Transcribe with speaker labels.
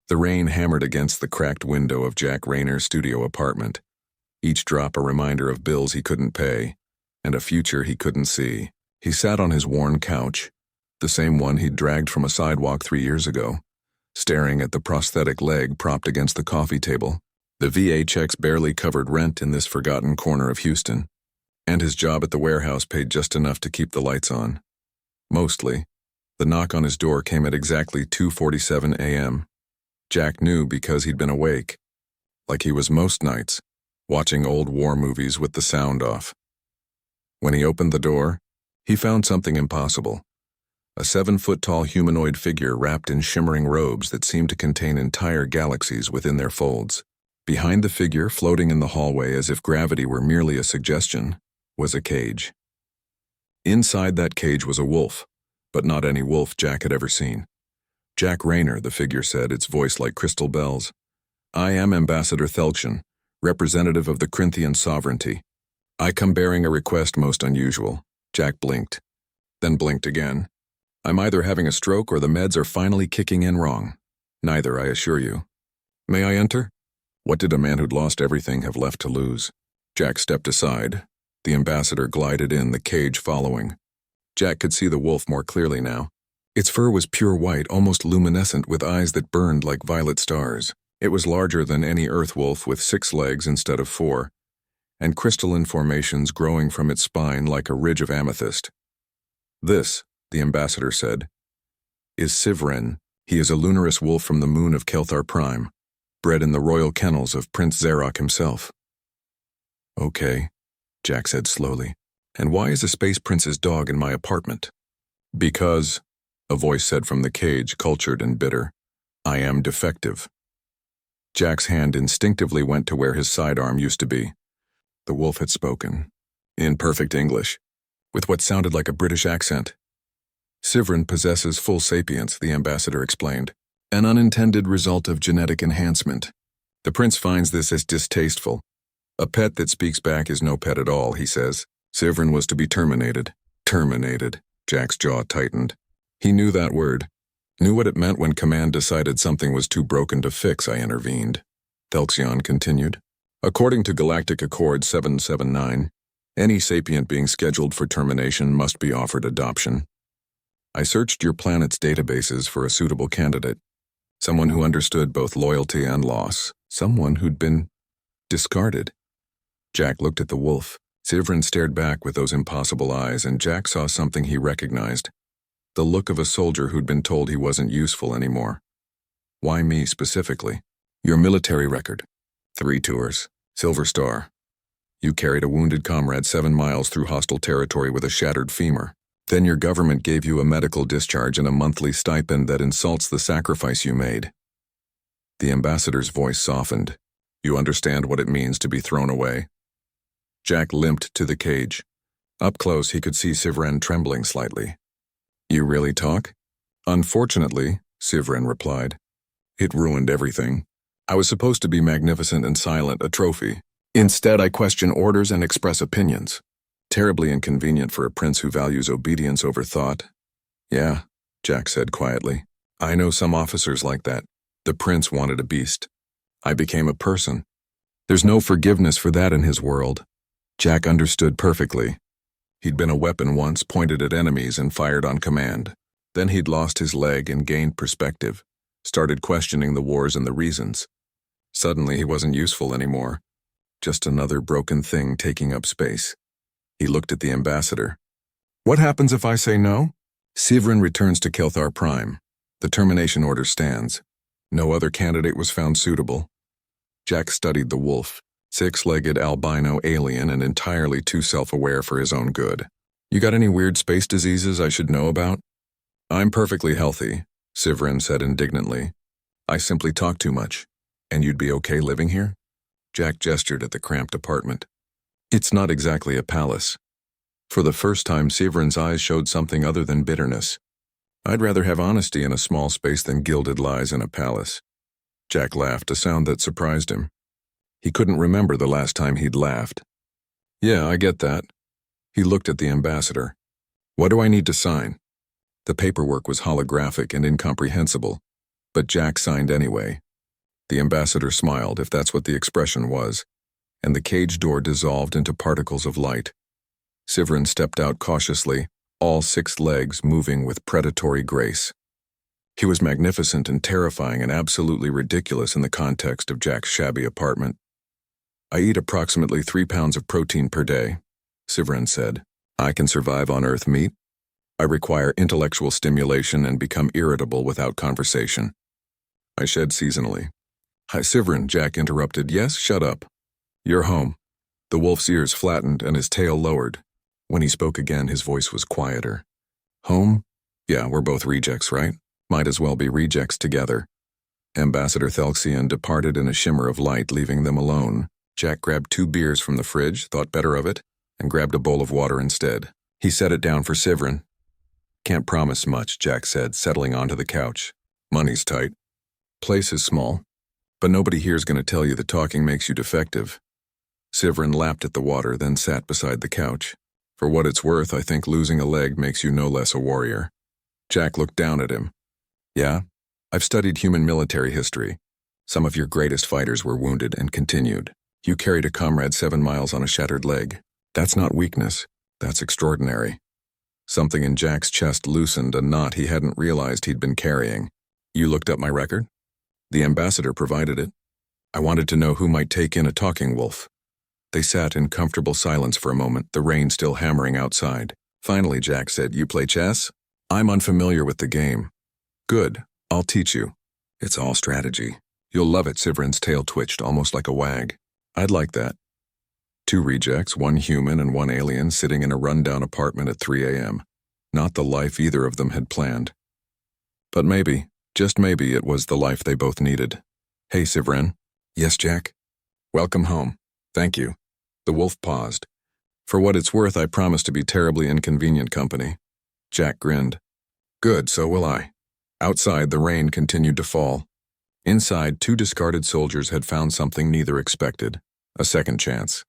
Speaker 1: The rain hammered against the cracked window of Jack Rayner's studio apartment, each drop a reminder of bills he couldn't pay, and a future he couldn't see. He sat on his worn couch, the same one he'd dragged from a sidewalk 3 years ago, staring at the prosthetic leg propped against the coffee table. The VA checks barely covered rent in this forgotten corner of Houston, and his job at the warehouse paid just enough to keep the lights on. Mostly. The knock on his door came at exactly 2:47 a.m. Jack knew because he'd been awake, like he was most nights, watching old war movies with the sound off. When he opened the door, he found something impossible. A 7-foot-tall humanoid figure wrapped in shimmering robes that seemed to contain entire galaxies within their folds. Behind the figure, floating in the hallway as if gravity were merely a suggestion, was a cage. Inside that cage was a wolf, but not any wolf Jack had ever seen. Jack Rayner, the figure said, its voice like crystal bells. I am Ambassador Thelkshan, representative of the Corinthian sovereignty. I come bearing a request most unusual. Jack blinked, then blinked again. I'm either having a stroke or the meds are finally kicking in wrong. Neither, I assure you. May I enter? What did a man who'd lost everything have left to lose? Jack stepped aside. The ambassador glided in, the cage following. Jack could see the wolf more clearly now. Its fur was pure white, almost luminescent, with eyes that burned like violet stars. It was larger than any earth wolf, with 6 legs instead of 4, and crystalline formations growing from its spine like a ridge of amethyst. This, the ambassador said, is Sivren. He is a lunarous wolf from the moon of Kelthar Prime, bred in the royal kennels of Prince Zarok himself. Okay, Jack said slowly. And why is a space prince's dog in my apartment? Because, a voice said from the cage, cultured and bitter, I am defective. Jack's hand instinctively went to where his sidearm used to be. The wolf had spoken, in perfect English, with what sounded like a British accent. Sivren possesses full sapience, the ambassador explained, an unintended result of genetic enhancement. The prince finds this as distasteful. A pet that speaks back is no pet at all, he says. Sivren was to be terminated. Terminated. Jack's jaw tightened. He knew that word. Knew what it meant when command decided something was too broken to fix, I intervened. Thelkshan continued. According to Galactic Accord 779, any sapient being scheduled for termination must be offered adoption. I searched your planet's databases for a suitable candidate. Someone who understood both loyalty and loss. Someone who'd been discarded. Jack looked at the wolf. Sivren stared back with those impossible eyes, and Jack saw something he recognized. The look of a soldier who'd been told he wasn't useful anymore. Why me specifically? Your military record. 3 tours. Silver Star. You carried a wounded comrade 7 miles through hostile territory with a shattered femur. Then your government gave you a medical discharge and a monthly stipend that insults the sacrifice you made. The ambassador's voice softened. You understand what it means to be thrown away? Jack limped to the cage. Up close, he could see Sivren trembling slightly. You really talk? Unfortunately, Sivren replied. It ruined everything. I was supposed to be magnificent and silent, a trophy. Instead, I question orders and express opinions. Terribly inconvenient for a prince who values obedience over thought. Yeah, Jack said quietly. I know some officers like that. The prince wanted a beast. I became a person. There's no forgiveness for that in his world. Jack understood perfectly. He'd been a weapon once, pointed at enemies and fired on command. Then he'd lost his leg and gained perspective, started questioning the wars and the reasons. Suddenly he wasn't useful anymore. Just another broken thing taking up space. He looked at the ambassador. What happens if I say no? Sivren returns to Kelthar Prime. The termination order stands. No other candidate was found suitable. Jack studied the wolf. 6-legged albino alien and entirely too self-aware for his own good. You got any weird space diseases I should know about? I'm perfectly healthy, Sivren said indignantly. I simply talk too much. And you'd be okay living here? Jack gestured at the cramped apartment. It's not exactly a palace. For the first time, Sivren's eyes showed something other than bitterness. I'd rather have honesty in a small space than gilded lies in a palace. Jack laughed, a sound that surprised him. He couldn't remember the last time he'd laughed. Yeah, I get that. He looked at the ambassador. What do I need to sign? The paperwork was holographic and incomprehensible, But Jack signed anyway. The ambassador smiled, if that's what the expression was, and the cage door dissolved into particles of light. Sivrin stepped out cautiously, all 6 legs moving with predatory grace. He was magnificent and terrifying and absolutely ridiculous in the context of Jack's shabby apartment. "I eat approximately 3 pounds of protein per day," Sivrin said. "I can survive on Earth meat. I require intellectual stimulation and become irritable without conversation. I shed seasonally." "Hi, Sivrin," Jack interrupted. "Yes, shut up. You're home." The wolf's ears flattened and his tail lowered. When he spoke again, his voice was quieter. "Home? Yeah, we're both rejects, right? Might as well be rejects together." Ambassador Thelxian departed in a shimmer of light, leaving them alone. Jack grabbed 2 beers from the fridge, thought better of it, and grabbed a bowl of water instead. He set it down for Sivrin. "Can't promise much," Jack said, settling onto the couch. "Money's tight. Place is small. But nobody here's going to tell you that talking makes you defective." Sivrin lapped at the water, then sat beside the couch. "For what it's worth, I think losing a leg makes you no less a warrior." Jack looked down at him. "Yeah? I've studied human military history. Some of your greatest fighters were wounded," and continued. "You carried a comrade 7 miles on a shattered leg. That's not weakness. That's extraordinary." Something in Jack's chest loosened, a knot he hadn't realized he'd been carrying. "You looked up my record?" "The ambassador provided it. I wanted to know who might take in a talking wolf." They sat in comfortable silence for a moment, the rain still hammering outside. Finally, Jack said, "You play chess?" "I'm unfamiliar with the game." "Good. I'll teach you. It's all strategy. You'll love it." Sivrin's tail twitched, almost like a wag. "I'd like that." 2 rejects, 1 human and 1 alien, sitting in a rundown apartment at 3 a.m. Not the life either of them had planned. But maybe, just maybe, it was the life they both needed. "Hey, Sivrin." "Yes, Jack?" "Welcome home." "Thank you." The wolf paused. "For what it's worth, I promise to be terribly inconvenient company." Jack grinned. "Good, so will I." Outside, the rain continued to fall. Inside, 2 discarded soldiers had found something neither expected: a second chance.